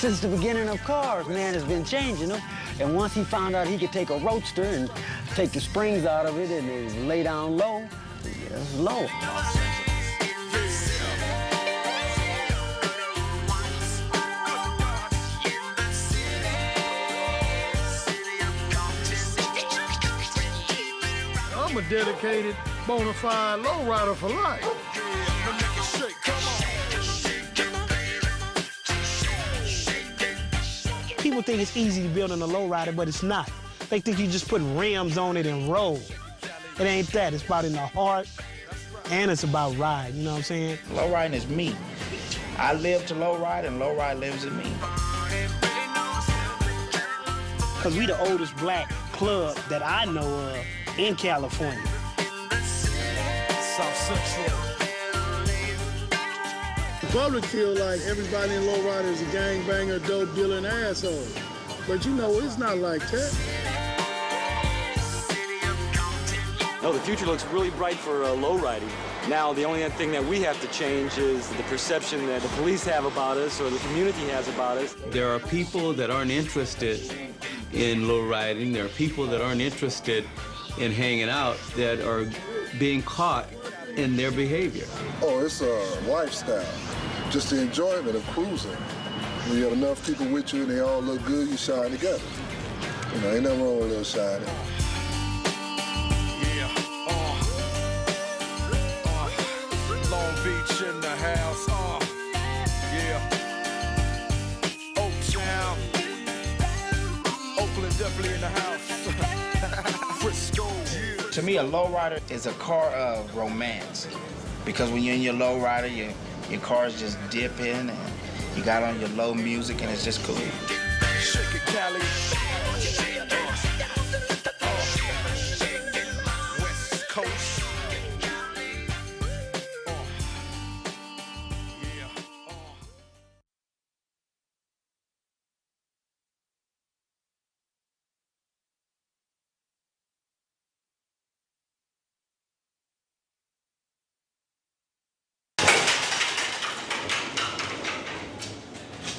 Since the beginning of cars, man has been changing them. And once he found out he could take a roadster and take the springs out of it and then lay down low, it's low. I'm a dedicated, bona fide lowrider for life. People think it's easy to build on a lowrider, but it's not. They think you just put rims on it and roll. It ain't that. It's about in the heart, and it's about ride, you know what I'm saying? Lowriding is me. I live to lowride, and lowride lives in me. Because we the oldest black club that I know of in California. South Central. The public feel like everybody in lowrider is a gangbanger, dope dealer, and asshole. But you know, it's not like that. No, the future looks really bright for lowriding. Now, the only thing that we have to change is the perception that the police have about us or the community has about us. There are people that aren't interested in lowriding. There are people that aren't interested in hanging out that are being caught in their behavior. Oh, it's a lifestyle. Just the enjoyment of cruising. When you have enough people with you and they all look good, you shine together. You know, ain't nothing wrong with a little shining. Long Beach in the house, yeah. Oaktown, Oakland definitely in the house. Frisco. To me, a lowrider is a car of romance. Because when you're in your lowrider, your car's just dipping and you got on your low music and it's just cool. Shake it, Cali. West Coast.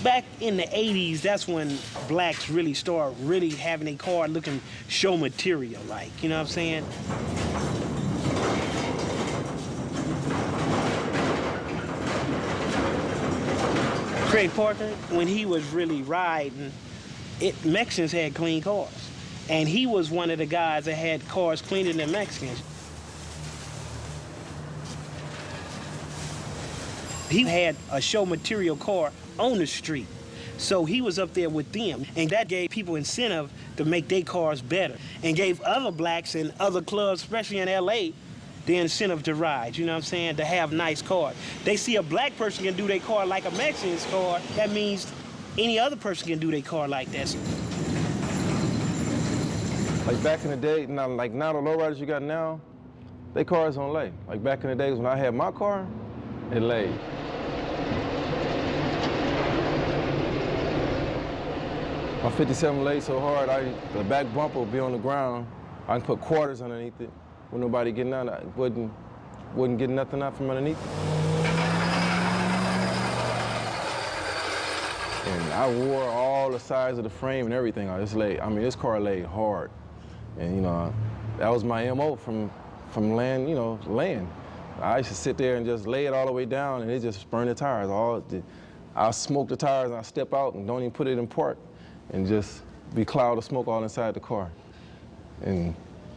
Back in the 80s, that's when blacks really start having a car looking show material like, you know what I'm saying? Craig Parker, when he was really riding, Mexicans had clean cars. And he was one of the guys that had cars cleaner than Mexicans. He had a show material car on the street. So he was up there with them, and that gave people incentive to make their cars better and gave other blacks in other clubs, especially in LA, the incentive to ride, you know what I'm saying, to have nice cars. They see a black person can do their car like a Mexican's car, that means any other person can do their car like that. Like back in the day, now the lowriders you got now, they cars don't lay. Like back in the days when I had my car, it laid. My 57 laid so hard, the back bumper would be on the ground. I can put quarters underneath it. With nobody getting out, I wouldn't get nothing out from underneath it. And I wore all the sides of the frame and everything. This car laid hard. And, you know, that was my MO from laying. I used to sit there and just lay it all the way down and it just burned the tires. I'll smoke the tires and I'll step out and don't even put it in park and just be cloud of smoke all inside the car. And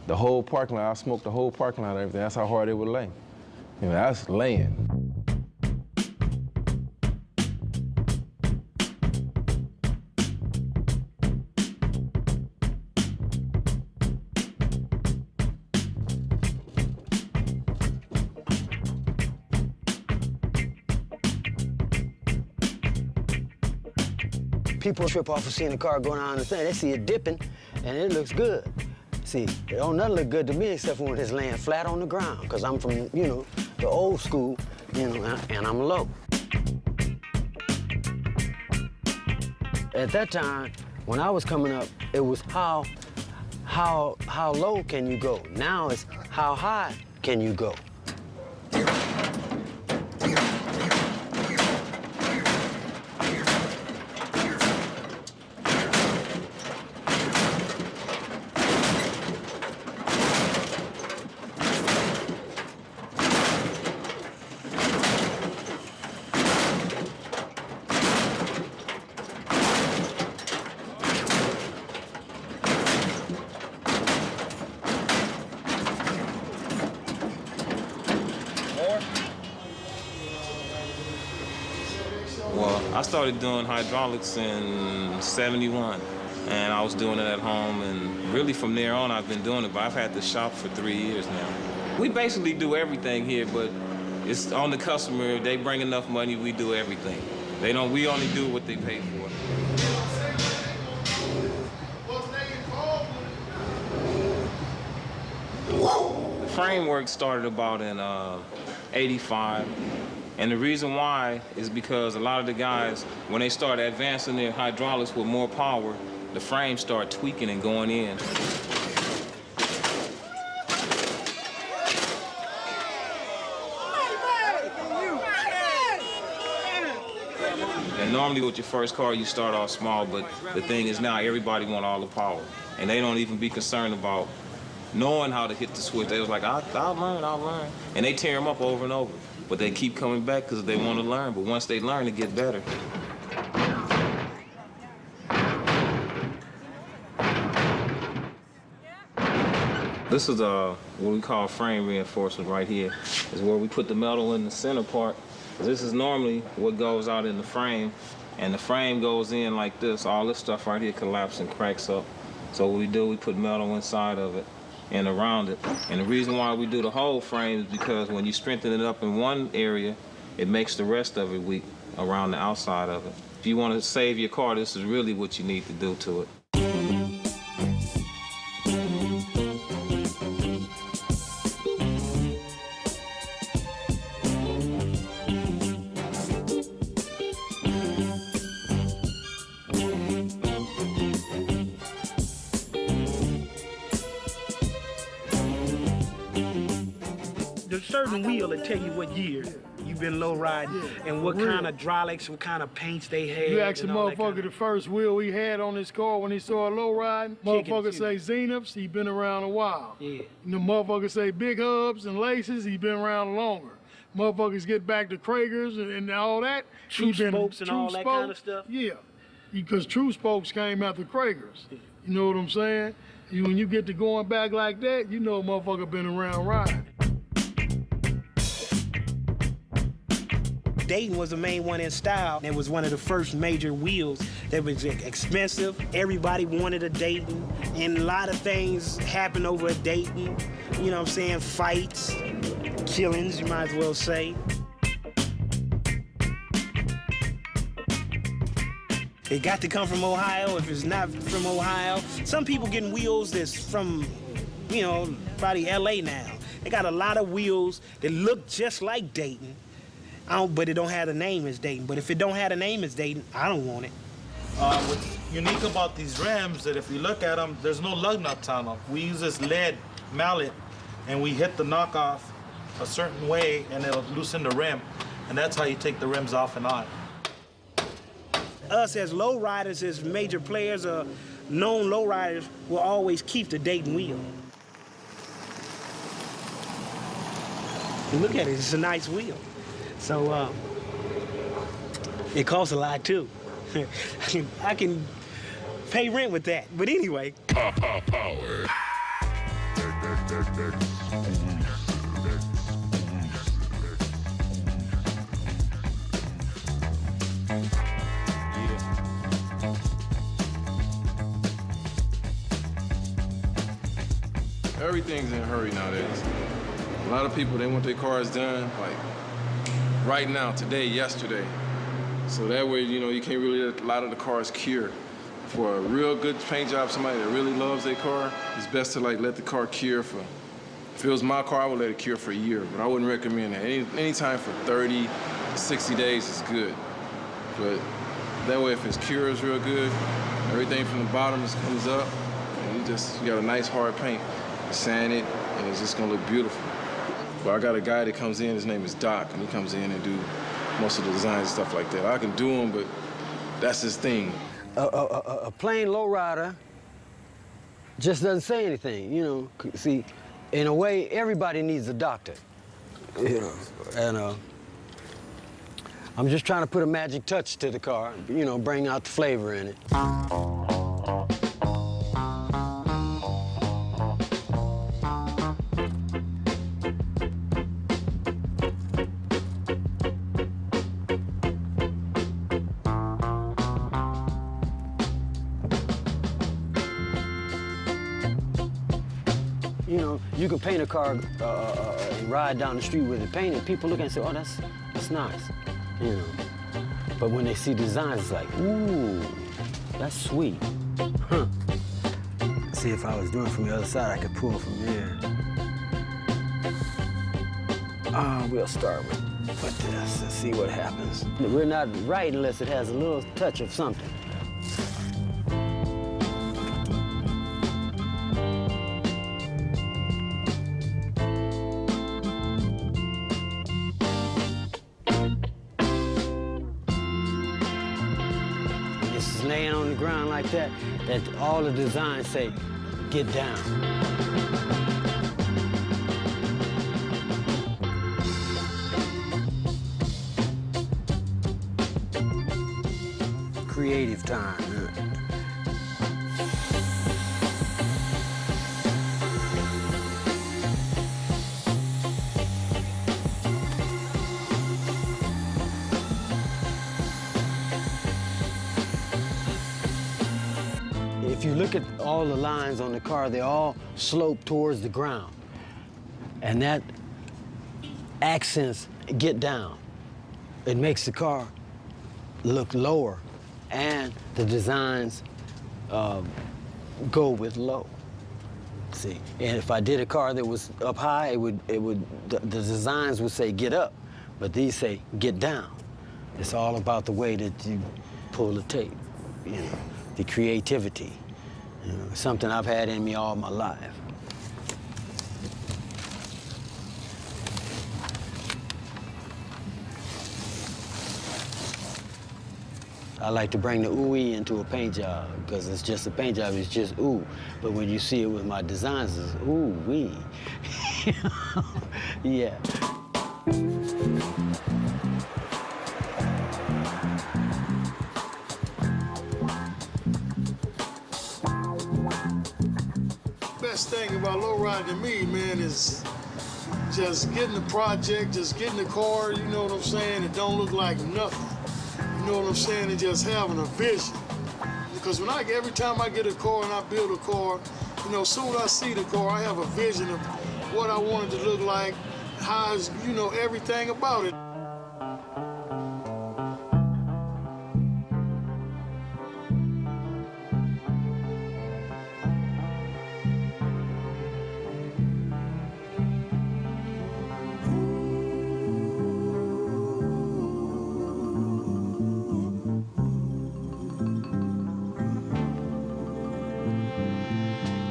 the whole parking lot, I smoked the whole parking lot and everything. That's how hard it would lay. You know, that's laying. People trip off of seeing the car going on the thing. They see it dipping, and it looks good. See, it don't nothing look good to me except for when it's laying flat on the ground, because I'm from, you know, the old school, you know, and I'm low. At that time, when I was coming up, it was how low can you go? Now it's how high can you go? I started doing hydraulics in '71, and I was doing it at home, and really from there on I've been doing it, but I've had the shop for 3 years now. We basically do everything here, but it's on the customer. If they bring enough money, we do everything. We only do what they pay for. The framework started about in '85. And the reason why is because a lot of the guys, when they start advancing their hydraulics with more power, the frames start tweaking and going in. And normally with your first car, you start off small, but the thing is now everybody want all the power. And they don't even be concerned about knowing how to hit the switch. They was like, I'll learn. And they tear them up over and over. But they keep coming back because they want to learn. But once they learn, it get better. This is what we call frame reinforcement right here. Is where we put the metal in the center part. This is normally what goes out in the frame. And the frame goes in like this. All this stuff right here collapses and cracks up. So what we do, we put metal inside of it and around it. And the reason why we do the whole frame is because when you strengthen it up in one area, it makes the rest of it weak around the outside of it. If you want to save your car, this is really what you need to do to it. There's a certain wheel that tell you what year you've been low riding and what kind of hydraulics, what kind of paints they had. You ask a motherfucker kind of... the first wheel he had on his car when he saw a low riding, motherfucker say Zeniths, he been around a while. Yeah. And the motherfucker say big hubs and laces, he been around longer. Motherfuckers get back to Kragers and all that. True spokes and all that kind of stuff? Yeah, because true spokes came after Kragers. You know what I'm saying? When you get to going back like that, you know a motherfucker been around riding. Dayton was the main one in style. It was one of the first major wheels that was expensive. Everybody wanted a Dayton, and a lot of things happened over a Dayton. You know what I'm saying? Fights, killings, you might as well say. It got to come from Ohio. If it's not from Ohio, some people getting wheels that's from, you know, probably LA now. They got a lot of wheels that look just like Dayton. But it don't have the name as Dayton. But if it don't have the name as Dayton, I don't want it. What's unique about these rims that if you look at them, there's no lug nut tunnel. We use this lead mallet, and we hit the knockoff a certain way, and it'll loosen the rim, and that's how you take the rims off and on. Us as low riders, as major players, or known low riders, will always keep the Dayton wheel. And look at it, it's a nice wheel. So, it costs a lot, too. I can pay rent with that. But anyway. Power. Everything's in a hurry nowadays. A lot of people, they want their cars done, like, right now, today, yesterday. So that way, you know, you can't really let a lot of the cars cure. For a real good paint job, somebody that really loves their car, it's best to like let the car cure for, if it was my car, I would let it cure for a year, but I wouldn't recommend that. Any time for 30 to 60 days is good. But that way, if its cure is real good, everything from the bottom just comes up, and you got a nice hard paint. You sand it, and it's just gonna look beautiful. But I got a guy that comes in, his name is Doc, and he comes in and do most of the designs and stuff like that. I can do them, but that's his thing. A plain lowrider just doesn't say anything, you know. See, in a way, everybody needs a doctor. You know, and I'm just trying to put a magic touch to the car, you know, bring out the flavor in it. you can paint a car and ride down the street with it painted, people look and say, oh, that's nice, you know. But when they see designs, it's like, ooh, that's sweet. Huh. See, if I was doing it from the other side, I could pull from there. We'll start with this and see what happens. We're not right unless it has a little touch of something. When it's laying on the ground like that all the designs say, get down. Creative time. If you look at all the lines on the car, they all slope towards the ground. And that accents get down. It makes the car look lower. And the designs go with low. See, and if I did a car that was up high, the designs would say get up, but these say get down. It's all about the way that you pull the tape, you know, the creativity, you know, something I've had in me all my life. I like to bring the ooh-ee into a paint job because it's just a paint job, it's just ooh. But when you see it with my designs, it's ooh-wee. Yeah. Best thing about lowriding to me, man, is just getting the project, just getting the car, you know what I'm saying? It don't look like nothing. You know what I'm saying? And just having a vision. Because every time I get a car and I build a car, you know, as soon as I see the car, I have a vision of what I want it to look like, how, you know, everything about it.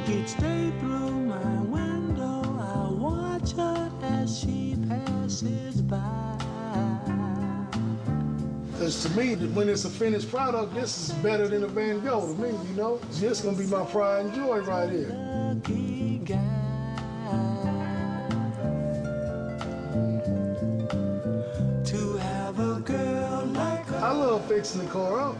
Each day through my window, I watch her as she passes by. Because to me, when it's a finished product, this is better than a Van Gogh to me, you know? This is gonna be my pride and joy right here. Lucky guy. To have a girl like her. I love fixing the car up.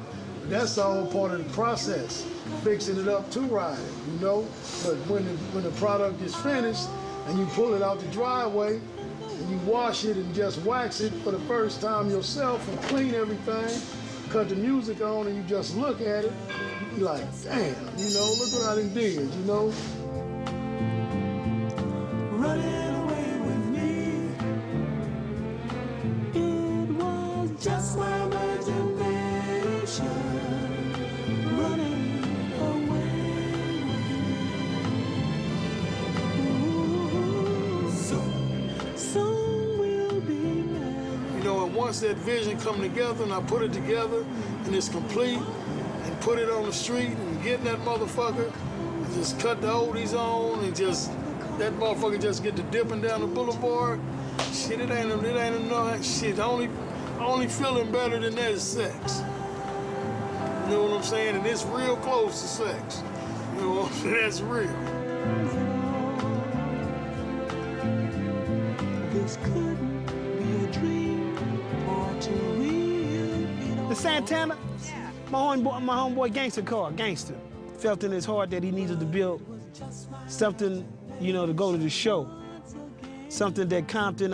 That's all part of the process, fixing it up to ride it, you know? But when the product is finished and you pull it out the driveway and you wash it and just wax it for the first time yourself and clean everything, cut the music on and you just look at it, you be like, damn, you know, look what I done did, you know? Running away with me. It was just my imagination. Once that vision come together and I put it together and it's complete and put it on the street and get in that motherfucker and just cut the oldies on and just, that motherfucker just get to dipping down the boulevard, shit, it ain't enough, shit, only feeling better than that is sex. You know what I'm saying? And it's real close to sex. You know what I'm saying? That's real. This couldn't be a dream. The Santana, my homeboy Gangster car, Gangster, felt in his heart that he needed to build something, you know, to go to the show. Something that Compton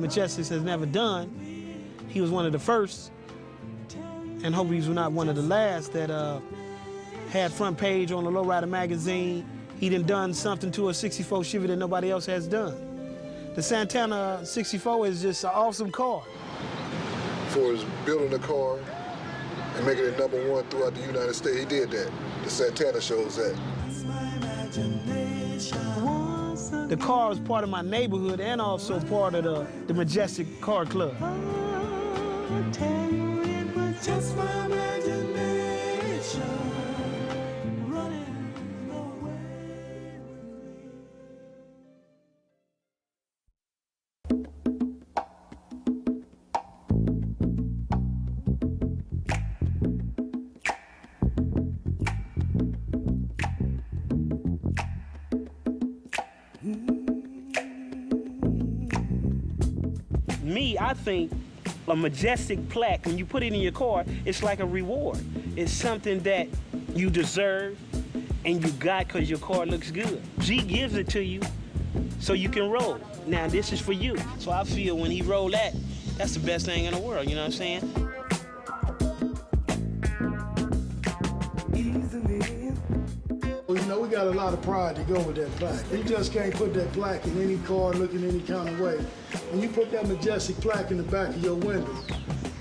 Majestic has never done. He was one of the first, and hopefully he's not one of the last that had front page on the Lowrider magazine He done something to a 64 Chevy that nobody else has done. The Santana 64 is just an awesome car. For his building a car and making it #1 throughout the United States, he did that. The Santana shows that. The car is part of my neighborhood and also part of the Majestic Car Club. Just my imagination running Me, I think a Majestic plaque, when you put it in your car, it's like a reward. It's something that you deserve and you got because your car looks good. G gives it to you so you can roll. Now, this is for you. So I feel when he roll that, that's the best thing in the world, you know what I'm saying? Well, you know, we got a lot of pride to go with that plaque. You just can't put that plaque in any car looking any kind of way. When you put that Majestic plaque in the back of your window,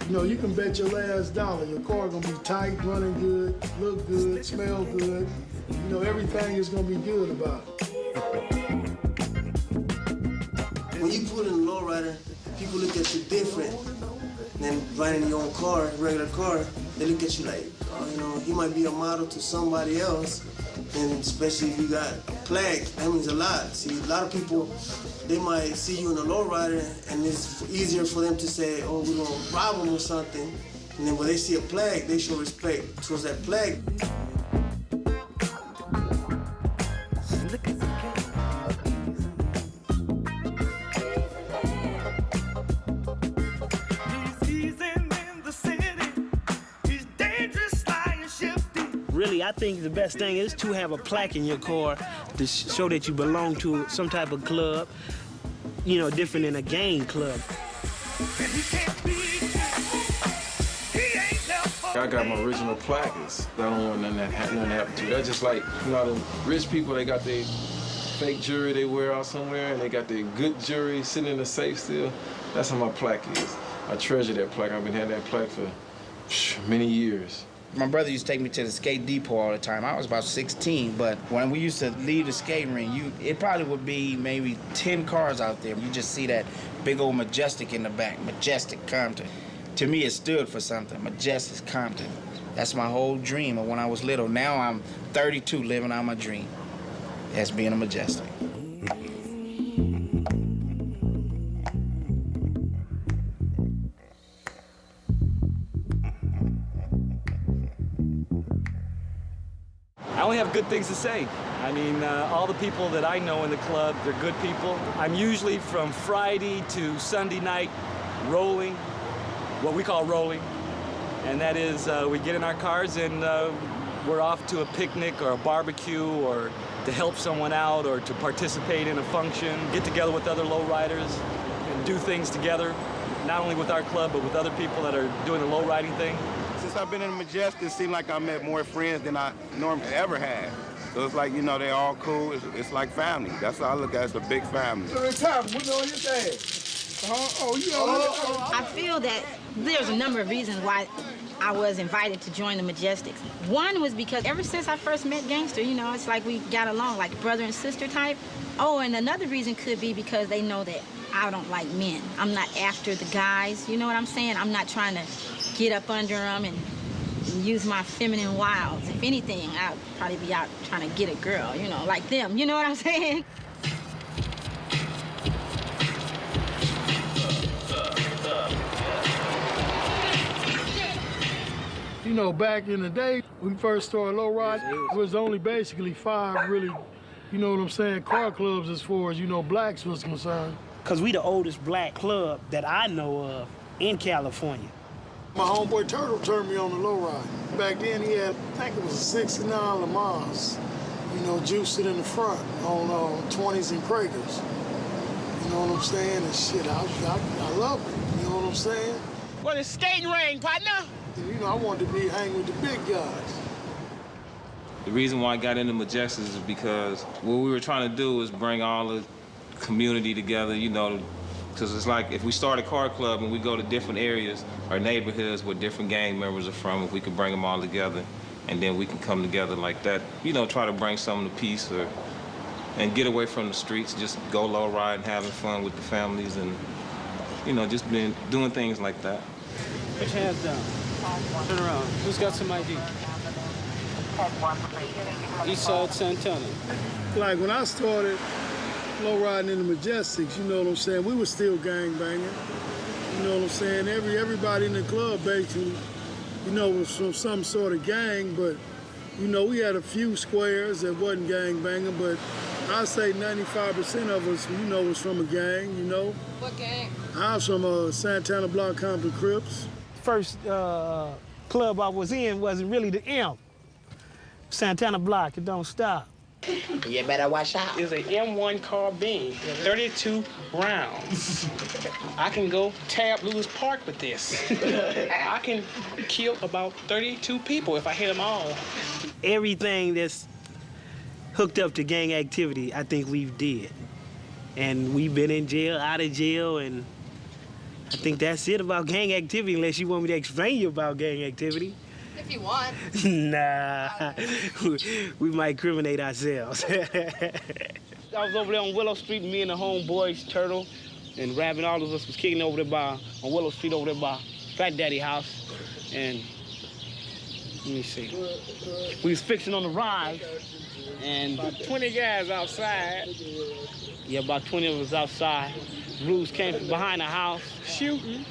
you know, you can bet your last dollar your car gonna be tight, running good, look good, smell good. You know, everything is gonna be good about it. When you put in a lowrider, people look at you different than riding your own car, regular car. They look at you like, oh, you know, he might be a model to somebody else. And especially if you got a plaque, that means a lot. See, a lot of people, they might see you in a lowrider and it's easier for them to say, oh, we're gonna rob them or something. And then when they see a plaque, they show respect towards that plaque. Really, I think the best thing is to have a plaque in your car to show that you belong to some type of club, you know, different than a gang club. I got my original plaques. I don't want nothing to happen to. That's just like, you know, the rich people, they got their fake jewelry they wear out somewhere, and they got their good jewelry sitting in the safe still. That's how my plaque is. I treasure that plaque. I've been having that plaque for many years. My brother used to take me to the skate depot all the time. I was about 16, but when we used to leave the skating ring, it probably would be maybe 10 cars out there. You just see that big old Majestic in the back, Majestic Compton. To me, it stood for something, Majestic Compton. That's my whole dream of when I was little. Now I'm 32 living out my dream. That's being a Majestic. I only have good things to say. I mean, all the people that I know in the club, they're good people. I'm usually from Friday to Sunday night rolling, what we call rolling. And that is, we get in our cars and we're off to a picnic or a barbecue or to help someone out or to participate in a function, get together with other lowriders and do things together, not only with our club, but with other people that are doing the lowriding thing. Since I've been in Majestic, it seems like I met more friends than I normally ever had. So it's like, you know, they're all cool. It's like family. That's how I look at it. It's a big family. So it's time. What's on your dad? I feel that there's a number of reasons why I was invited to join the Majestics. One was because ever since I first met Gangster, you know, it's like we got along like brother and sister type. Oh, and another reason could be because they know that I don't like men. I'm not after the guys, you know what I'm saying? I'm not trying to get up under them and use my feminine wiles. If anything, I'd probably be out trying to get a girl, you know, like them, you know what I'm saying? You know, back in the day, when we first started low ride, it was only basically 5 really, you know what I'm saying, car clubs as far as, you know, blacks was concerned. Because we the oldest black club that I know of in California. My homeboy Turtle turned me on the low ride. Back then he had, I think it was a 69 Le Mans, you know, juiced it in the front on 20s and Kragers. You know what I'm saying? And shit, I love it. You know what I'm saying? Well, it's skating ring, partner. And, you know, I wanted to hang with the big guys. The reason why I got into Majestics is because what we were trying to do was bring all the community together, you know, because it's like if we start a car club and we go to different areas or neighborhoods where different gang members are from, if we could bring them all together and then we can come together like that, you know, try to bring some to peace and get away from the streets, just go low ride and having fun with the families and, you know, just doing things like that. Put your hands down. Turn around. Who's got some ID? Eastside Santana. Like when I started low riding in the Majestics, you know what I'm saying, we were still gang banging. You know what I'm saying? Everybody in the club basically, you know, was from some sort of gang, but you know, we had a few squares that wasn't gang banging, but I'd say 95% of us, you know, was from a gang, you know. What gang? I was from Santana Block Compton Crips. First club I was in wasn't really the M. Santana Block, it don't stop. You better watch out. It's an M1 carbine, 32 rounds. I can go tab Lewis Park with this. I can kill about 32 people if I hit them all. Everything that's hooked up to gang activity, I think we've did. And we've been in jail, out of jail, and I think that's it about gang activity, unless you want me to explain you about gang activity. If you want. Nah, we might incriminate ourselves. I was over there on Willow Street, me and the homeboys, Turtle, and Rabbit, all of us was kicking over there on Willow Street over there by Fat Daddy house. And let me see. We was fixing on the ride, and about 20 guys outside. Yeah, about 20 of us outside. Blues came from behind the house shooting.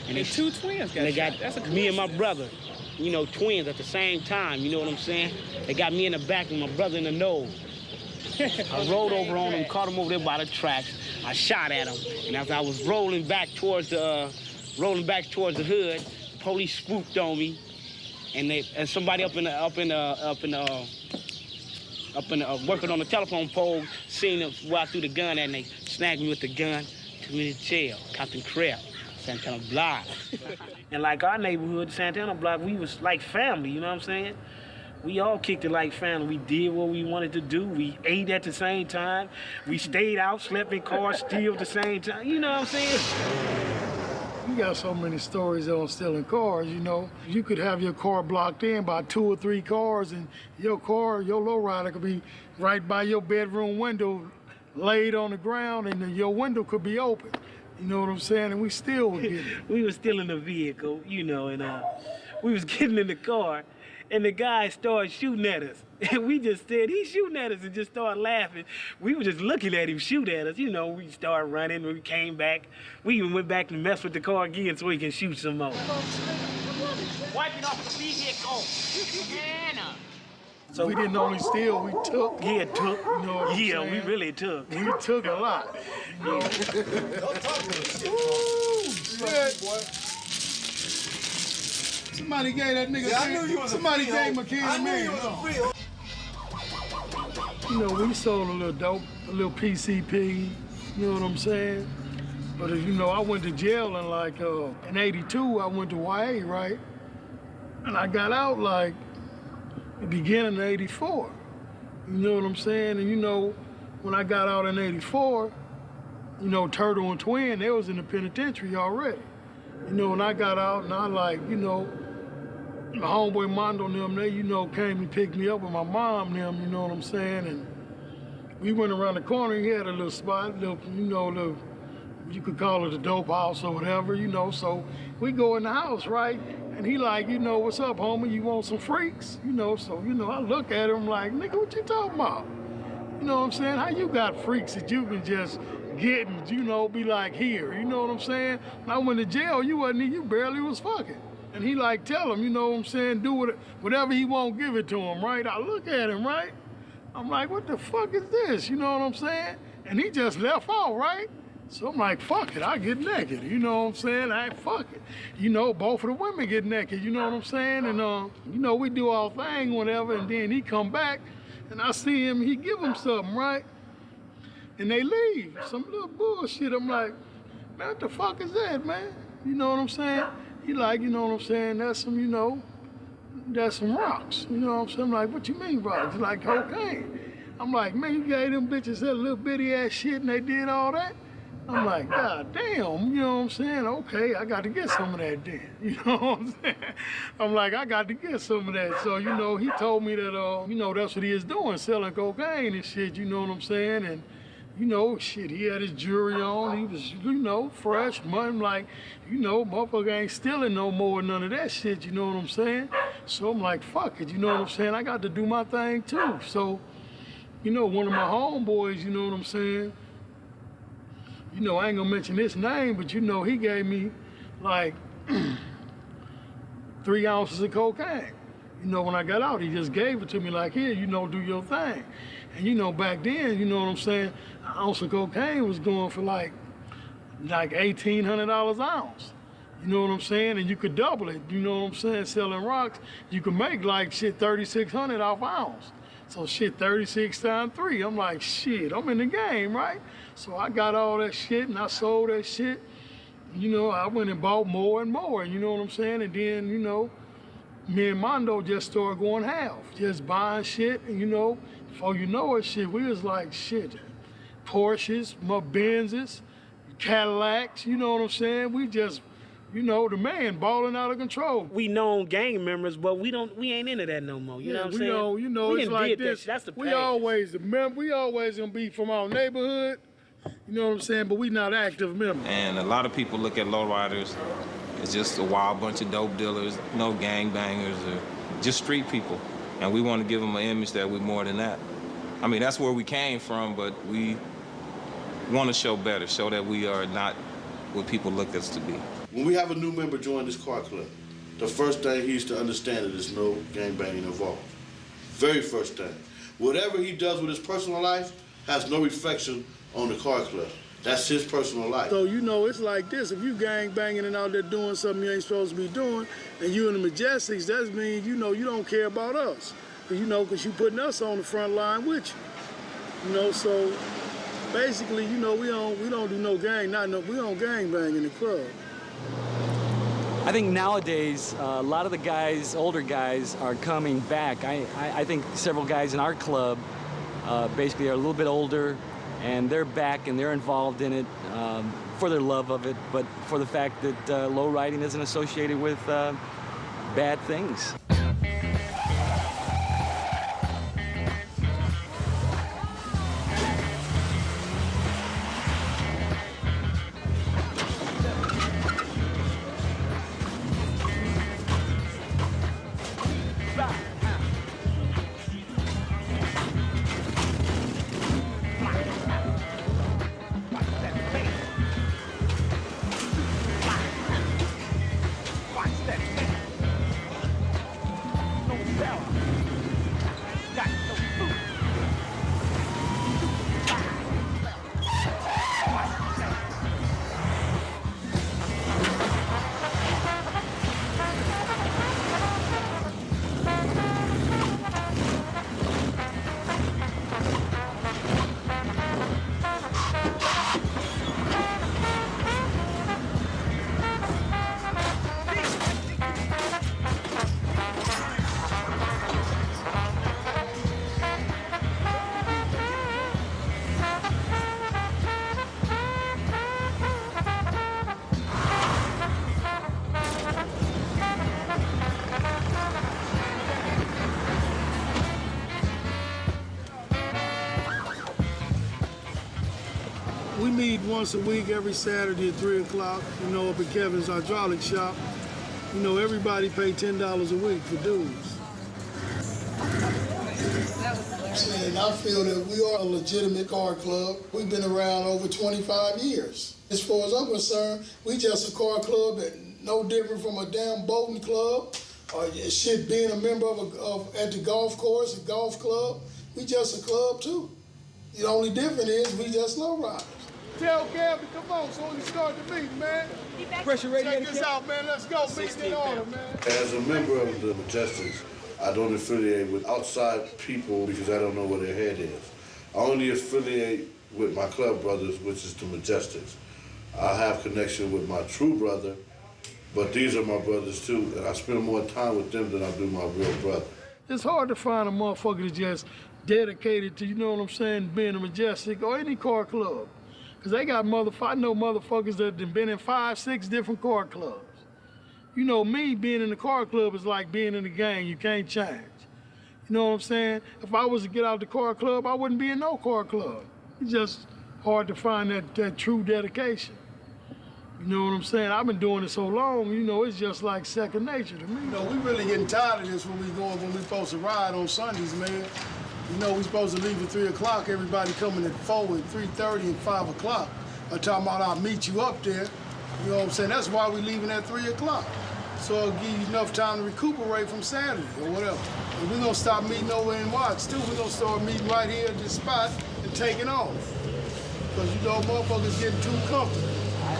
And they two twins got shot. That's a me and my brother. You know, twins at the same time, you know what I'm saying? They got me in the back and my brother in the nose. I rolled over on him, caught him over there by the tracks. I shot at him, and as I was rolling back towards the hood, the police swooped on me, and somebody up in the working on the telephone pole seen them while I threw the gun at, and they snagged me with the gun, took me to jail, Captain Crab. Santana Block. And like our neighborhood, Santana Block, we was like family, you know what I'm saying? We all kicked it like family. We did what we wanted to do. We ate at the same time. We stayed out, slept in cars, still at the same time. You know what I'm saying? You got so many stories on stealing cars, you know. You could have your car blocked in by 2 or 3 cars, and your lowrider could be right by your bedroom window, laid on the ground, and your window could be open. You know what I'm saying? And we still were getting it. We were still in the vehicle, you know, and we was getting in the car, and the guy started shooting at us. And we just said, he's shooting at us, and just started laughing. We were just looking at him shoot at us. You know, we started running, we came back. We even went back to mess with the car again so he can shoot some more. Wiping off the vehicle. Yeah. So we didn't only steal, we took. Yeah, took. You know what I'm saying? We really took. We took a lot. You know? Ooh, shit. Somebody gave that nigga. Yeah, I knew you was somebody a free gave hoe. McKinney I knew million. you was a free hoe. You know, we sold a little dope, a little PCP. You know what I'm saying? But you know, I went to jail in like in '82. I went to YA, right? And I got out like the beginning of '84. You know what I'm saying? And you know, when I got out in '84, you know, Turtle and Twin, they was in the penitentiary already. You know, when I got out and I like, you know, my homeboy Mondo and them, they, you know, came and picked me up with my mom and them, you know what I'm saying? And we went around the corner, he had a little spot, little, you know, you could call it a dope house or whatever, you know, so we go in the house, right? And he like, you know, what's up, homie? You want some freaks? You know, so, you know, I look at him like, nigga, what you talking about? You know what I'm saying? How you got freaks that you can just get and, you know, be like here? You know what I'm saying? When I went to jail, you barely was fucking. And he like, tell him, you know what I'm saying? Do whatever he won't, give it to him, right? I look at him, right? I'm like, what the fuck is this? You know what I'm saying? And he just left out, right? So I'm like, fuck it, I get naked. You know what I'm saying? Fuck it. You know, both of the women get naked, you know what I'm saying? And, you know, we do our thing, whatever, and then he come back, and I see him, he give him something, right? And they leave, some little bullshit. I'm like, man, what the fuck is that, man? You know what I'm saying? He like, you know what I'm saying? That's some, you know, that's some rocks. You know what I'm saying? I'm like, what you mean rocks? It's like cocaine. I'm like, man, you gave them bitches that little bitty ass shit and they did all that? I'm like, God damn, you know what I'm saying? Okay, I got to get some of that then. You know what I'm saying? I'm like, I got to get some of that. So, you know, he told me that, you know, that's what he is doing, selling cocaine and shit, you know what I'm saying? And, you know, shit, he had his jewelry on. He was, you know, fresh. I'm like, you know, motherfucker ain't stealing no more, none of that shit, you know what I'm saying? So I'm like, fuck it, you know what I'm saying? I got to do my thing too. So, you know, one of my homeboys, you know what I'm saying? You know, I ain't gonna mention his name, but you know, he gave me like 3 ounces of cocaine. You know, when I got out, he just gave it to me like, here, you know, do your thing. And you know, back then, you know what I'm saying, an ounce of cocaine was going for like $1,800 an ounce. You know what I'm saying? And you could double it, you know what I'm saying, selling rocks. You could make like shit $3,600 off an ounce. So shit, 36 times 3. I'm like, shit, I'm in the game, right? So I got all that shit and I sold that shit. You know, I went and bought more and more, you know what I'm saying? And then, you know, me and Mondo just started going half, just buying shit. And you know, before you know it, shit, we was like, shit, Porsches, my Benzes, Cadillacs, you know what I'm saying? We just, you know, the man balling out of control. We known gang members, but we ain't into that no more. You know what I'm saying? Know, you know, we it's like this. That's the past. We always gonna be from our neighborhood. You know what I'm saying? But we not active members. And a lot of people look at lowriders as just a wild bunch of dope dealers, no gang bangers, or just street people. And we want to give them an image that we're more than that. I mean, that's where we came from, but we want to show better, show that we are not what people look us to be. When we have a new member join this car club, the first thing he needs to understand is there's no gang banging involved. Very first thing. Whatever he does with his personal life has no reflection on the car club. That's his personal life. So, you know, it's like this. If you gang banging and out there doing something you ain't supposed to be doing, and you in the Majestics, that means, you know, you don't care about us. You know, because you putting us on the front line with you. You know, so basically, you know, we don't do no gang, we don't gang bang in the club. I think nowadays, a lot of the guys, older guys, are coming back. I think several guys in our club basically are a little bit older, and they're back and they're involved in it for their love of it, but for the fact that low riding isn't associated with bad things. We meet once a week, every Saturday at 3 o'clock, you know, up at Kevin's hydraulic shop. You know, everybody pay $10 a week for dues. And I feel that we are a legitimate car club. We've been around over 25 years. As far as I'm concerned, we just a car club that no different from a damn boating club or shit being a member of at the golf course, a golf club. We just a club too. The only difference is we just low riders. Tell Gabby, come on, so we start the meeting, man. Pressure radiator. Check this out, man. Let's go. Meeting in order, man. As a member of the Majestics, I don't affiliate with outside people because I don't know where their head is. I only affiliate with my club brothers, which is the Majestics. I have connection with my true brother, But these are my brothers too, and I spend more time with them than I do my real brother. It's hard to find a motherfucker that's just dedicated to, you know what I'm saying, being a Majestic or any car club. Cause they got I know motherfuckers that have been in 5, 6 different car clubs. You know, me being in the car club is like being in the gang, you can't change. You know what I'm saying? If I was to get out the car club, I wouldn't be in no car club. It's just hard to find that true dedication. You know what I'm saying? I've been doing it so long, you know, it's just like second nature to me. You know, we really getting tired of this when we supposed to ride on Sundays, man. You know, we supposed to leave at 3 o'clock, everybody coming at 4 and 3:30 and 5 o'clock. I'm talking about I'll meet you up there. You know what I'm saying? That's why we leaving at 3 o'clock. So it'll give you enough time to recuperate from Saturday or whatever. And we're gonna stop meeting over in Watts too. We're gonna start meeting right here at this spot and taking off. Because you know, motherfuckers getting too comfortable.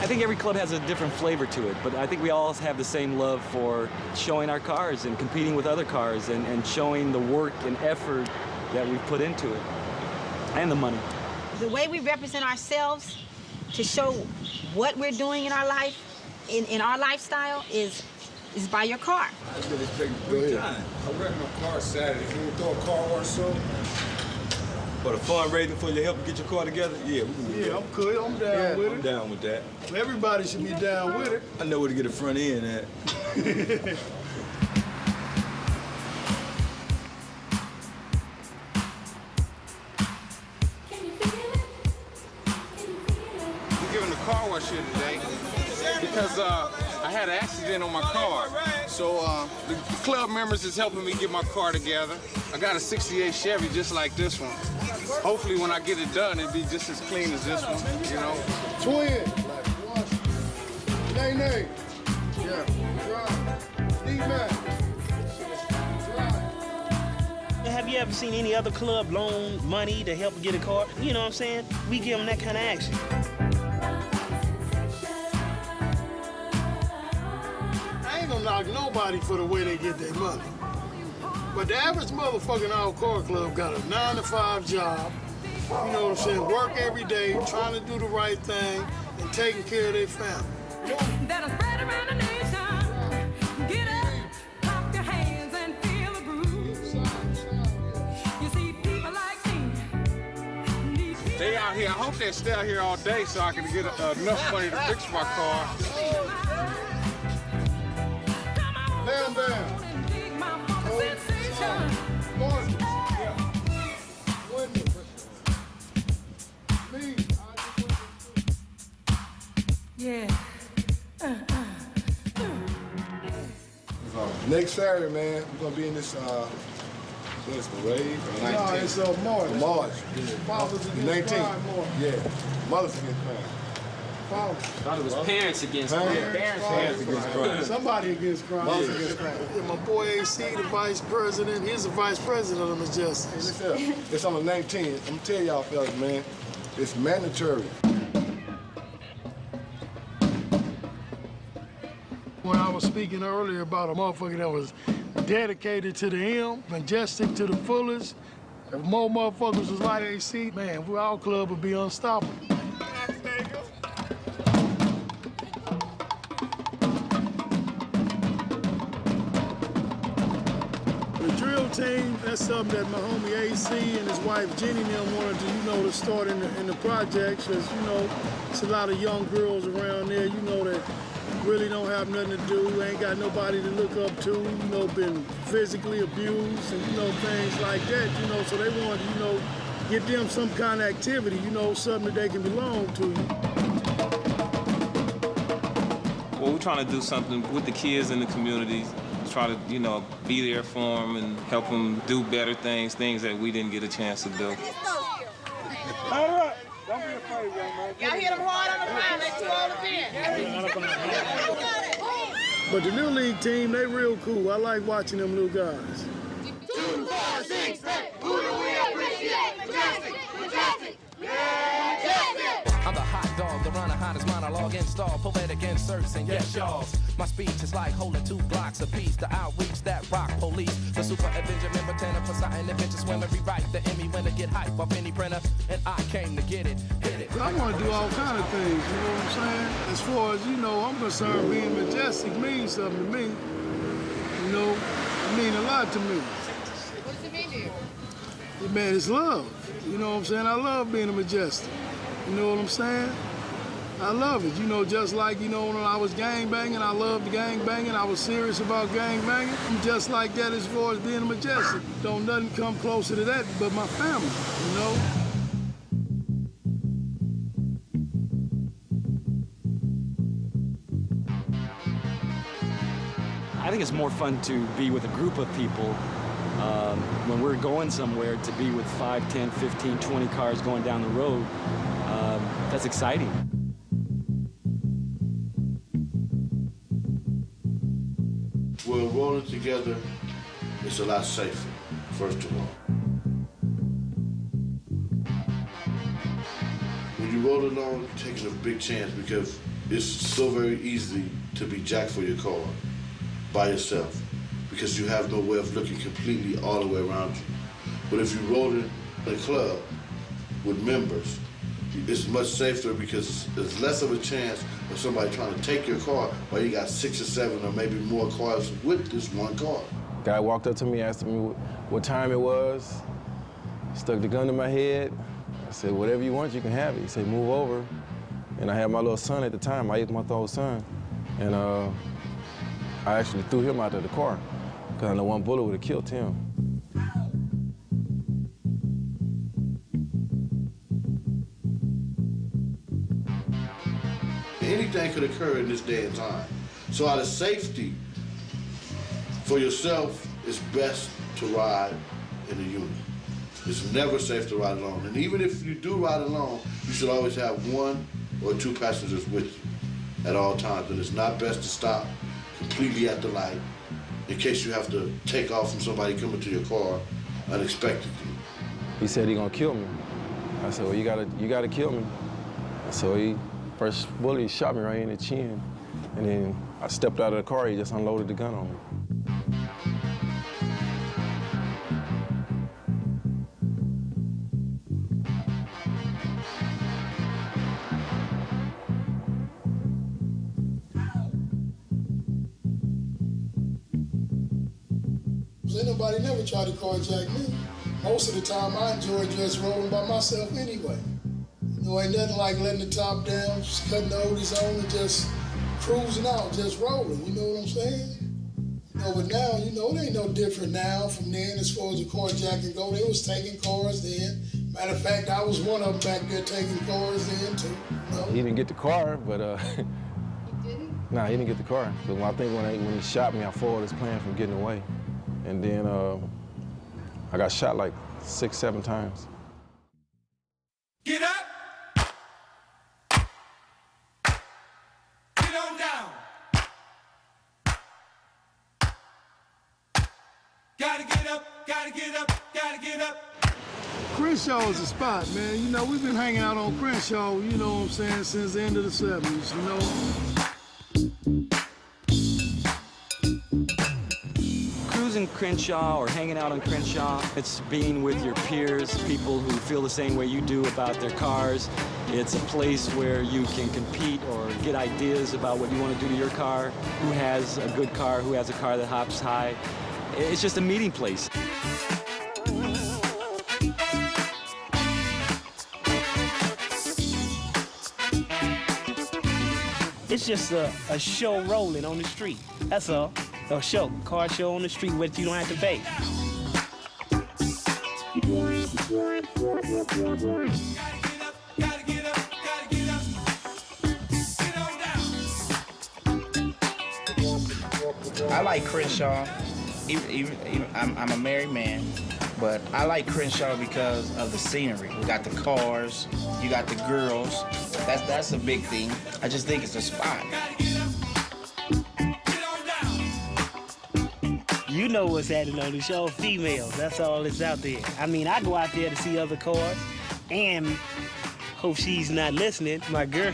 I think every club has a different flavor to it, but I think we all have the same love for showing our cars and competing with other cars and showing the work and effort that we've put into it, and the money. The way we represent ourselves to show what we're doing in our life, in our lifestyle, is by your car. I really take free time. I wreck my car Saturday. Can we throw a car wash so? For the fundraising for your help to get your car together? Yeah, we can do that. Yeah, I'm cool. I'm down with it. I'm down with that. Everybody should be down with it. I know where to get a front end at. We giving the car wash here today because I had an accident on my car. So the club members is helping me get my car together. I got a 68 Chevy just like this one. Hopefully when I get it done, it'll be just as clean as this one, you know. Twin. Nay. Yeah. Drive. D-Man. Have you ever seen any other club loan money to help get a car? You know what I'm saying? We give them that kind of action. I ain't gonna knock nobody for the way they get their money. But the average motherfucker in our car club got a 9-to-5 job, you know what I'm saying, work every day, trying to do the right thing, and taking care of their family. That'll spread around the nation. Get up, clap your hands and feel the groove. You see, people like me. They out here, I hope they stay out here all day so I can get enough money to fix my car. Bam. Yeah. Next Saturday, man, we're gonna be in this what's the rave? No, it's March. March. Fathers The against 19th. crime, March. Yeah. Mothers against crime. Fathers. Thought it was parents against crime. Parents against crime. Somebody against crime. Mothers against crime. Yeah, my boy AC, the vice president, he's the vice president of the Majestic. It's on the 19th. I'm gonna tell y'all fellas, man, it's mandatory. When I was speaking earlier about a motherfucker that was dedicated to the M, Majestic to the fullest, if more motherfuckers was like AC, man, our club would be unstoppable. The drill team, that's something that my homie AC and his wife Jenny and them wanted to, you know, to start in the projects, because, you know, it's a lot of young girls around there, you know, that really don't have nothing to do, ain't got nobody to look up to, you know, been physically abused and, you know, things like that, you know, so they wanted to, you know, get them some kind of activity, you know, something that they can belong to. Well, we're trying to do something with the kids in the communities, try to, you know, be there for them and help them do better things that we didn't get a chance to do. All right. Don't be afraid, young man. Y'all hit them hard on the ground, they too old to bend. But the Little League team, they real cool. I like watching them little guys. 2, 4, 6, 8. Who do we appreciate? Majestic. I'm the hot dog the run, honest monologue install, poetic inserts, and yes, y'all. My speech is like holding 2 blocks apiece. The outreach that rock police. The super Avenger member, tenor, Poseidon, adventure swimmer, rewrite the Emmy winner, get hype off any printer. And I came to get it, hit it. I want to do all kind of things, you know what I'm saying? As far as, you know, I'm concerned, being Majestic means something to me. You know, it means a lot to me. What does it mean to you? Man, it's love. You know what I'm saying? I love being a Majestic. You know what I'm saying? I love it. You know, just like, you know, when I was gang banging, I loved gang banging. I was serious about gang banging. I'm just like that as far as being a Majestic. Don't nothing come closer to that but my family, you know? I think it's more fun to be with a group of people when we're going somewhere, to be with 5, 10, 15, 20 cars going down the road. That's exciting. Well, rolling together is a lot safer, first of all. When you roll alone, you're taking a big chance because it's so very easy to be jacked for your car by yourself because you have no way of looking completely all the way around you. But if you roll in a club with members, it's much safer because there's less of a chance of somebody trying to take your car while you got 6 or 7 or maybe more cars with this one car. Guy walked up to me, asked me what time it was, stuck the gun to my head. I said, whatever you want, you can have it. He said, move over. And I had my little son at the time, my 8-month-old son. And I actually threw him out of the car because I know one bullet would have killed him. Anything could occur in this day and time. So out of safety for yourself, it's best to ride in a unit. It's never safe to ride alone. And even if you do ride alone, you should always have 1 or 2 passengers with you at all times. And it's not best to stop completely at the light in case you have to take off from somebody coming to your car unexpectedly. He said he gonna kill me. I said, well, you gotta kill me. So first bullet, he shot me right in the chin. And then I stepped out of the car, he just unloaded the gun on me. Anybody never tried to carjack me. Most of the time, I enjoy just rolling by myself anyway. You know, ain't nothing like letting the top down, just cutting the oldies on and just cruising out, just rolling, you know what I'm saying? You know, but now, you know, it ain't no different now from then as far as the carjacking go. They was taking cars then. Matter of fact, I was one of them back there taking cars then too. You know? He didn't get the car, but He didn't? nah, he didn't get the car. But I think when he shot me, I foiled his plan from getting away. And then I got shot like 6, 7 times. Get up! Get on down! Gotta get up, gotta get up, gotta get up! Crenshaw is a spot, man. You know, we've been hanging out on Crenshaw, you know what I'm saying, since the end of the 70s, you know? Cruising Crenshaw or hanging out on Crenshaw, it's being with your peers, people who feel the same way you do about their cars. It's a place where you can compete or get ideas about what you want to do to your car, who has a good car, who has a car that hops high. It's just a meeting place. It's just a show rolling on the street. That's all. A show, car show on the street where you don't have to pay. I like Crenshaw. I'm a married man, but I like Crenshaw because of the scenery. We got the cars, you got the girls. That's a big thing. I just think it's a spot. You know what's happening on the show, females. That's all that's out there. I mean, I go out there to see other cars and Hope she's not listening, my girl.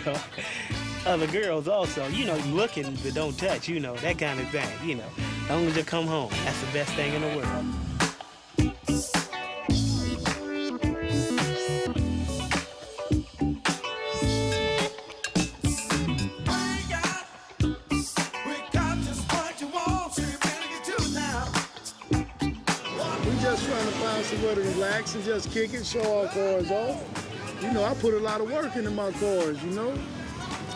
Other girls also, you know, looking but don't touch, you know, that kind of thing, you know. As long as you come home, that's the best thing in the world. We just trying to find somewhere to relax and just kick it, show our cars off. You know, I put a lot of work into my cars, you know.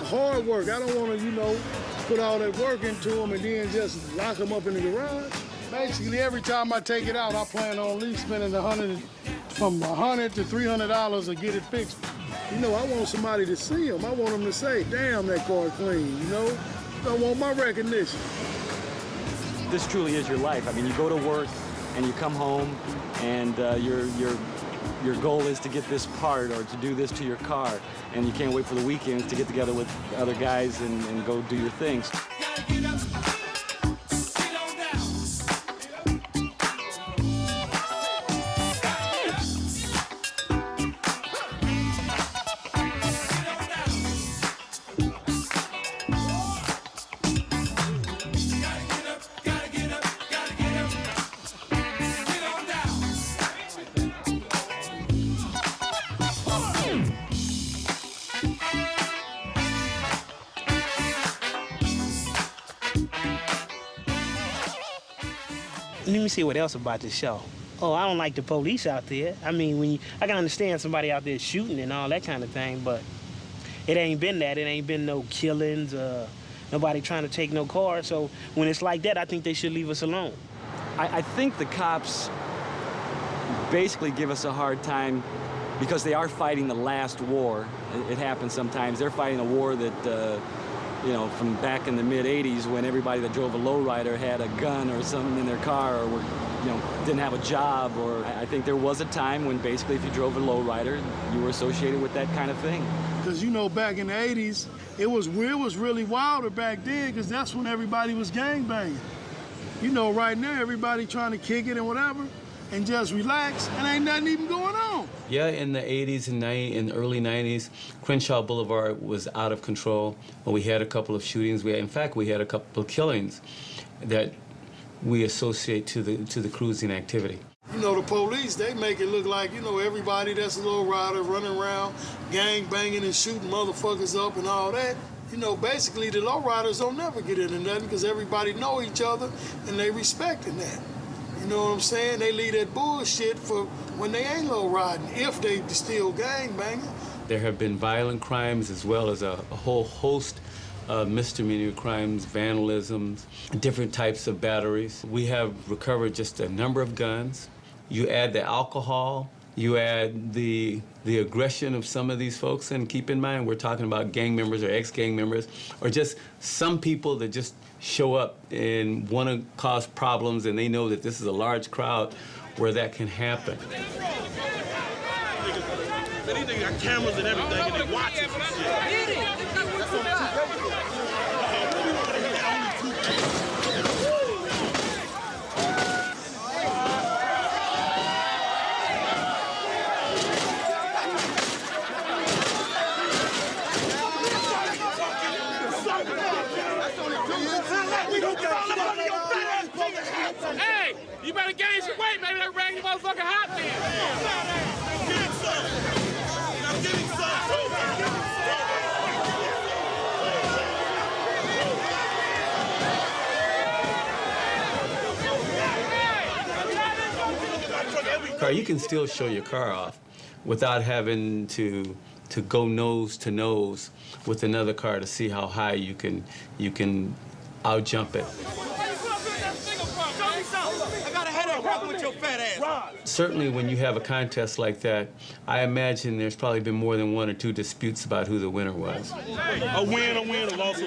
Hard work. I don't want to, you know, put all that work into them and then just lock them up in the garage. Basically, every time I take it out, I plan on at least spending from $100 to $300 to get it fixed. You know, I want somebody to see them. I want them to say, damn, that car clean, you know? I want my recognition. This truly is your life. I mean, you go to work and you come home and your goal is to get this part or to do this to your car, and you can't wait for the weekends to get together with other guys and go do your things. Let me see what else about this show. Oh, I don't like the police out there. I mean, I can understand somebody out there shooting and all that kind of thing, but it ain't been that. It ain't been no killings, nobody trying to take no car. So when it's like that, I think they should leave us alone. I think the cops basically give us a hard time because they are fighting the last war. It happens sometimes. They're fighting a war that, you know, from back in the mid-'80s when everybody that drove a lowrider had a gun or something in their car or were, you know, didn't have a job. Or I think there was a time when basically if you drove a lowrider, you were associated with that kind of thing. Because, you know, back in the 80s, it was really wilder back then because that's when everybody was gangbanging. You know, right now, everybody trying to kick it and whatever and just relax, and ain't nothing even going on. Yeah, in the 80s and in the early 90s, Crenshaw Boulevard was out of control. We had a couple of shootings. In fact, we had a couple of killings that we associate to the cruising activity. You know, the police, they make it look like, you know, everybody that's a low rider running around, gang banging and shooting motherfuckers up and all that. You know, basically, the low riders don't never get into nothing because everybody know each other and they respecting that. You know what I'm saying? They leave that bullshit for when they ain't low riding, if they still gang banging. There have been violent crimes as well as a whole host of misdemeanor crimes, vandalisms, different types of batteries. We have recovered just a number of guns. You add the alcohol, you add the aggression of some of these folks, and keep in mind we're talking about gang members or ex-gang members or just some people that just show up and want to cause problems, and they know that this is a large crowd where that can happen. These niggas got cameras and everything, and they watch it. Hey, you better gain some weight, maybe that rang your motherfucking hot then. Get some. I'm getting some. Car, you can still show your car off without having to go nose to nose with another car to see how high you can out-jump it. I got a headache. Walk with your fat ass. Certainly when you have a contest like that, I imagine there's probably been more than one or two disputes about who the winner was. A win, a loss, a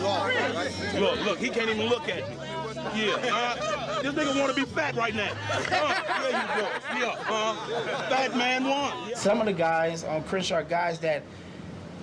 loss. Look, he can't even look at me. Yeah, this nigga want to be fat right now. There you go. Yeah, fat man won. Some of the guys on Crenshaw, guys that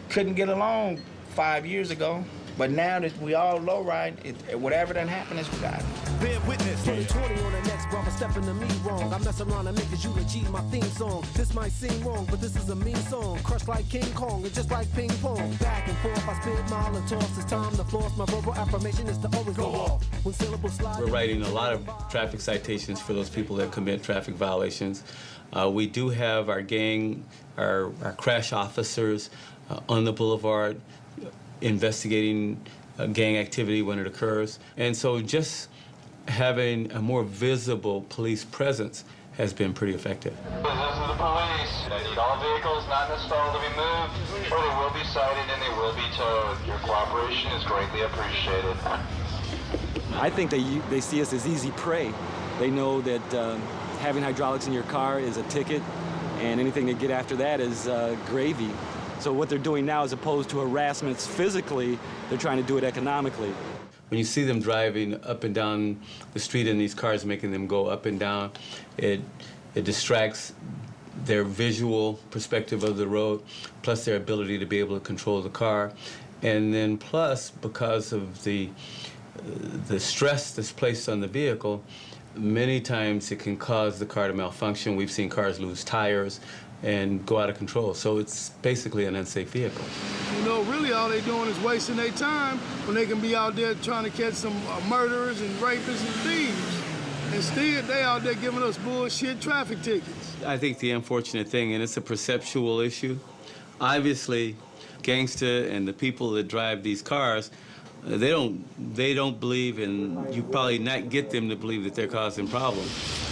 couldn't get along 5 years ago, but now that we all low ride, whatever done happened is forgotten. bear witness. 2020 on the next brother stepping to me wrong. I mess around and make his eulogy my theme song. This might seem wrong, but this is a mean song. Crushed like King Kong and just like ping pong. Back and forth, I spit, mile and toss. It's time to floss. My verbal affirmation is to always go off. When syllables slide. We're writing a lot of traffic citations for those people that commit traffic violations. We do have our gang, our crash officers on the boulevard investigating gang activity when it occurs. And so just having a more visible police presence has been pretty effective. This is the police. I need all vehicles not in the stall to be moved, or they will be cited and they will be towed. Your cooperation is greatly appreciated. I think they see us as easy prey. They know that having hydraulics in your car is a ticket, and anything they get after that is gravy. So what they're doing now, as opposed to harassments physically, they're trying to do it economically. When you see them driving up and down the street in these cars, making them go up and down, it distracts their visual perspective of the road, plus their ability to be able to control the car. And then plus, because of the stress that's placed on the vehicle, many times it can cause the car to malfunction. We've seen cars lose tires and go out of control. So it's basically an unsafe vehicle. You know, really all they're doing is wasting their time when they can be out there trying to catch some murderers and rapists and thieves. Instead, they out there giving us bullshit traffic tickets. I think the unfortunate thing, and it's a perceptual issue, obviously gangster and the people that drive these cars, they don't believe, and you probably not get them to believe that they're causing problems.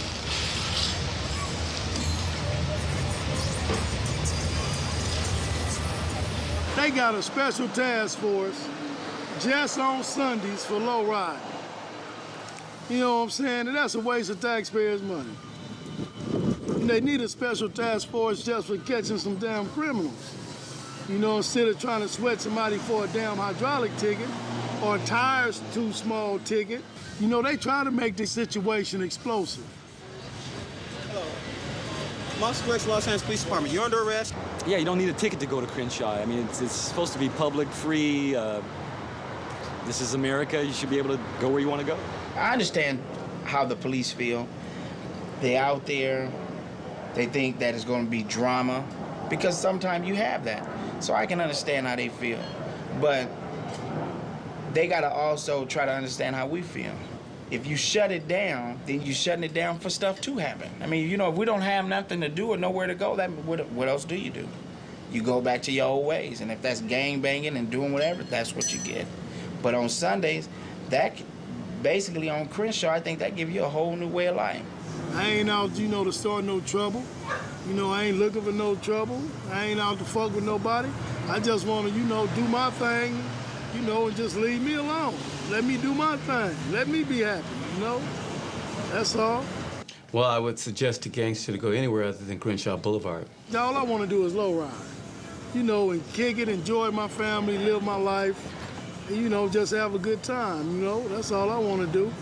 They got a special task force just on Sundays for low riding. You know what I'm saying? And that's a waste of taxpayers' money. And they need a special task force just for catching some damn criminals. You know, instead of trying to sweat somebody for a damn hydraulic ticket or a tires too small ticket, you know, they try to make this situation explosive. Monster X, Los Angeles Police Department, you're under arrest? Yeah, you don't need a ticket to go to Crenshaw. I mean, it's supposed to be public, free. This is America. You should be able to go where you want to go. I understand how the police feel. They're out there. They think that it's going to be drama, because sometimes you have that. So I can understand how they feel. But they got to also try to understand how we feel. If you shut it down, then you're shutting it down for stuff to happen. I mean, you know, if we don't have nothing to do or nowhere to go, then what else do? You go back to your old ways. And if that's gang banging and doing whatever, that's what you get. But on Sundays, that basically on Crenshaw, I think that gives you a whole new way of life. I ain't out, you know, to start no trouble. You know, I ain't looking for no trouble. I ain't out to fuck with nobody. I just want to, you know, do my thing, you know, and just leave me alone. Let me do my thing. Let me be happy, you know? That's all. Well, I would suggest to gangster to go anywhere other than Crenshaw Boulevard. All I want to do is low ride. You know, and kick it, enjoy my family, live my life, and, you know, just have a good time, you know? That's all I want to do.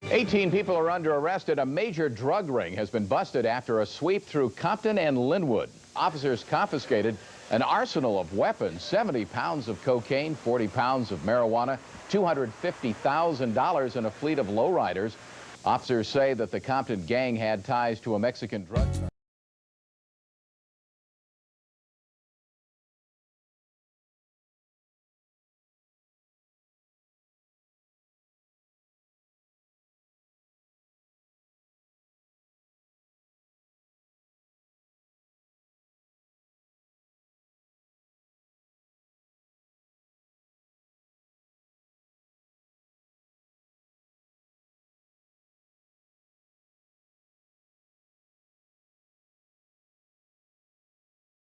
"18 people are under arrest and a major drug ring has been busted after a sweep through Compton and Linwood. Officers confiscated an arsenal of weapons, 70 pounds of cocaine, 40 pounds of marijuana, $250,000 and a fleet of lowriders. Officers say that the Compton gang had ties to a Mexican drug cartel.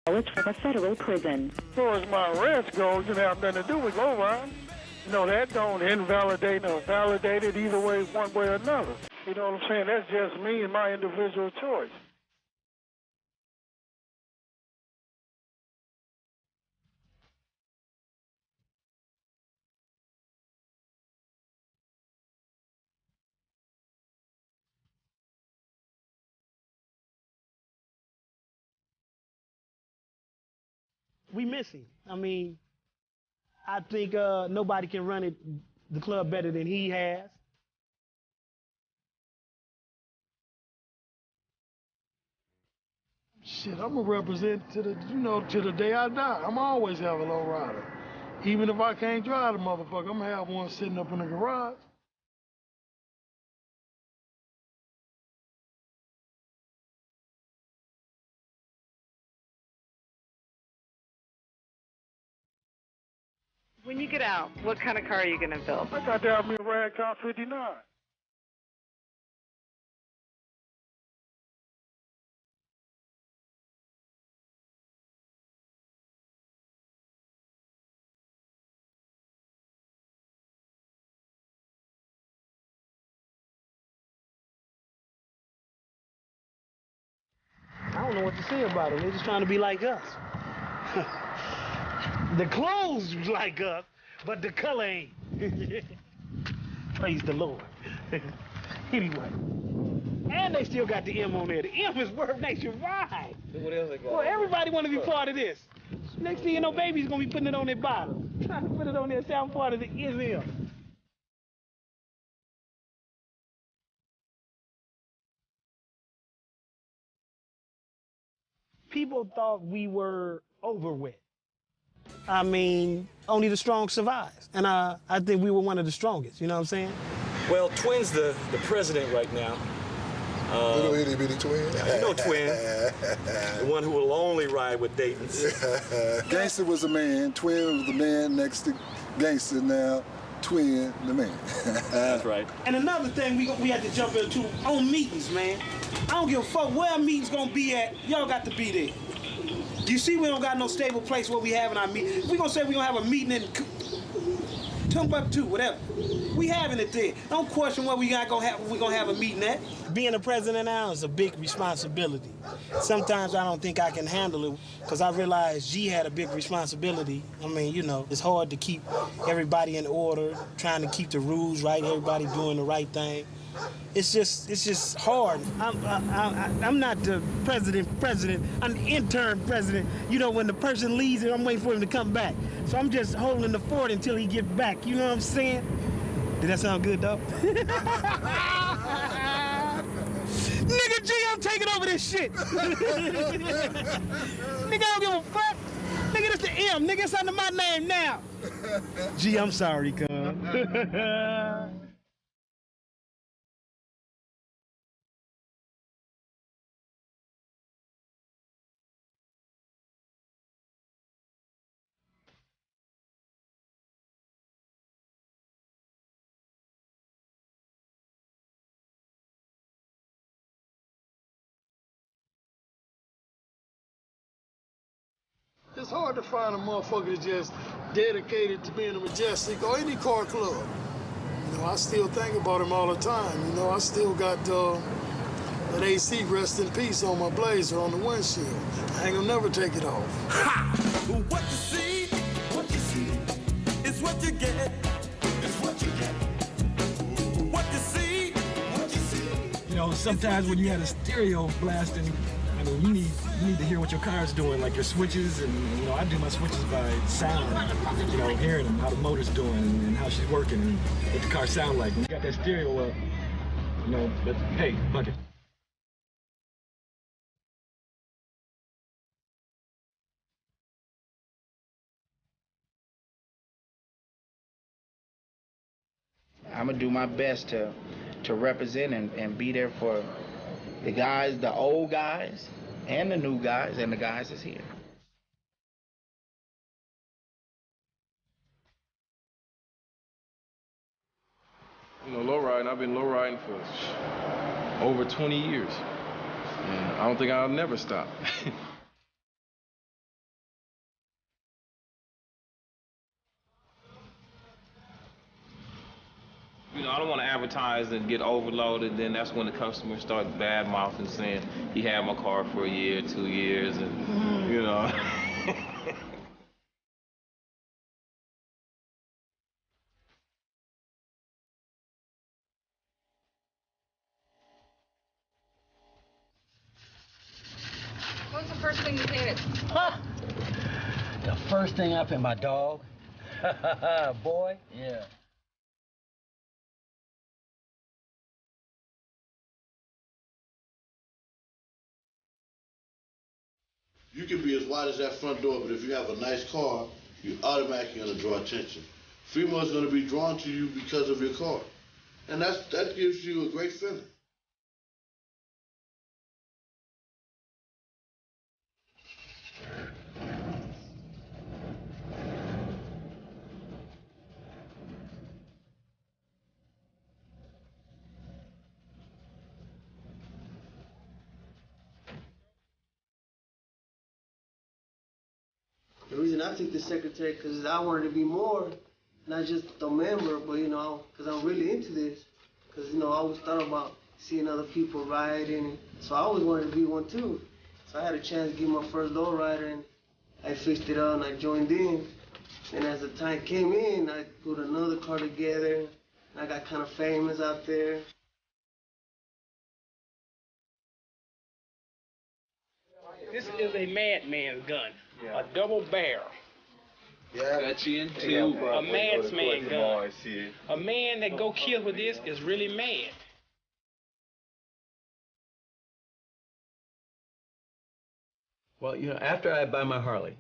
It's from a federal prison. As far as my arrest goes, it have nothing to do with low ride. You know, that don't invalidate or validate it either way, one way or another. You know what I'm saying? That's just me and my individual choice. we miss him. I mean, I think nobody can run the club better than he has. Shit, I'm gonna represent to the day I die. I'm always have a low rider. Even if I can't drive the motherfucker, I'm gonna have one sitting up in the garage. When you get out, what kind of car are you going to build? I got to have me a ragtop 59. I don't know what to say about them. They're just trying to be like us. The clothes like us, but the color ain't. Praise the Lord. Anyway. And they still got the M on there. The M is worth nationwide. What else they got? Well, everybody want to be part of this. Next thing you know, baby's going to be putting it on their bottle. Trying to put it on there, say I'm part of the M. People thought we were over with. I mean, only the strong survives. And I think we were one of the strongest, you know what I'm saying? Well, Twin's the president right now. Little itty bitty Twin. You know Twin, the one who will only ride with Dayton's. Gangster was a man, Twin was the man next to Gangster, now Twin the man. That's right. And another thing we had to jump into on meetings, man. I don't give a fuck where a meeting's gonna be at, y'all got to be there. You see we don't got no stable place where we having our meeting. If we gonna say we gonna have a meeting in Timbuktu, whatever. We having it there. Don't question where we gonna have a meeting at. Being a president now is a big responsibility. Sometimes I don't think I can handle it because I realize G had a big responsibility. I mean, you know, it's hard to keep everybody in order, trying to keep the rules right, everybody doing the right thing. It's just hard. I'm not the president. I'm the interim president. You know, when the person leaves, I'm waiting for him to come back. So I'm just holding the fort until he gets back. You know what I'm saying? Did that sound good, though? Nigga, G, I'm taking over this shit. Nigga, I don't give a fuck. Nigga, this the M. Nigga, it's under my name now. G, I'm sorry, cuz. It's hard to find a motherfucker that's just dedicated to being a Majestic or any car club. You know, I still think about him all the time. You know, I still got that AC rest in peace on my blazer on the windshield. I ain't gonna never take it off. Ha! What you see is what you get. It's what you get. What you see. You know, sometimes when you had a stereo blasting, I mean, you need to hear what your car's doing, like your switches, and you know, I do my switches by sound. You know, hearing them, how the motor's doing, and how she's working, and what the car sound like. When you got that stereo up, you know, but hey, fuck it. I'm gonna do my best to represent and be there for the guys, the old guys, and the new guys, and the guys that's here. You know, lowriding, I've been lowriding for over 20 years. And I don't think I'll never stop. You know, I don't want to advertise and get overloaded. Then that's when the customers start bad mouthing, saying he had my car for a year, 2 years, and you know. What's the first thing you painted? The first thing I put my dog. Boy. Yeah. You can be as wide as that front door, but if you have a nice car, you're automatically going to draw attention. Females going to be drawn to you because of your car. And that gives you a great feeling. The reason I took the secretary because I wanted to be more, not just a member, but you know, because I'm really into this. Because you know, I always thought about seeing other people riding, so I always wanted to be one too. So I had a chance to get my first lowrider, and I fixed it up and I joined in. And as the time came in, I put another car together. And I got kind of famous out there. This is a madman's gun, a double barrel. Yeah, that's in too. A madman's gun. A man that go kill with this is really mad. Well, you know, after I buy my Harley,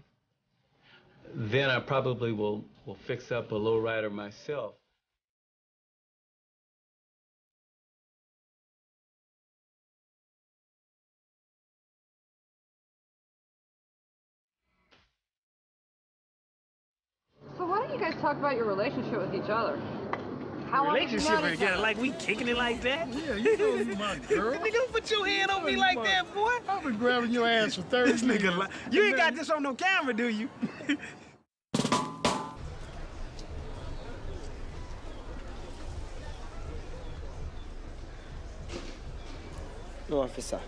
then I probably will fix up a lowrider myself. So why don't you guys talk about your relationship with each other? How long have you Relationship known each together, other? like we kicking it like that? Yeah, you know you my girl. Nigga, don't put your hand on me like that, boy. I've been grabbing your ass for 30 This nigga, you ain't got this on no camera, do you? No, officer.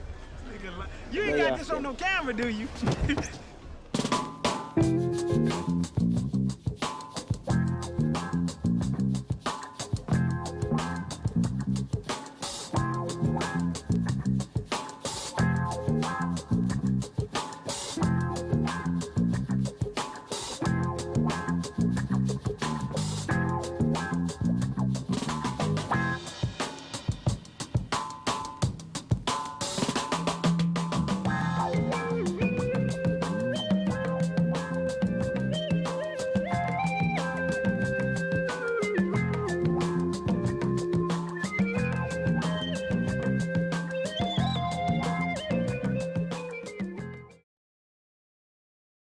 You ain't got this on no camera, do you?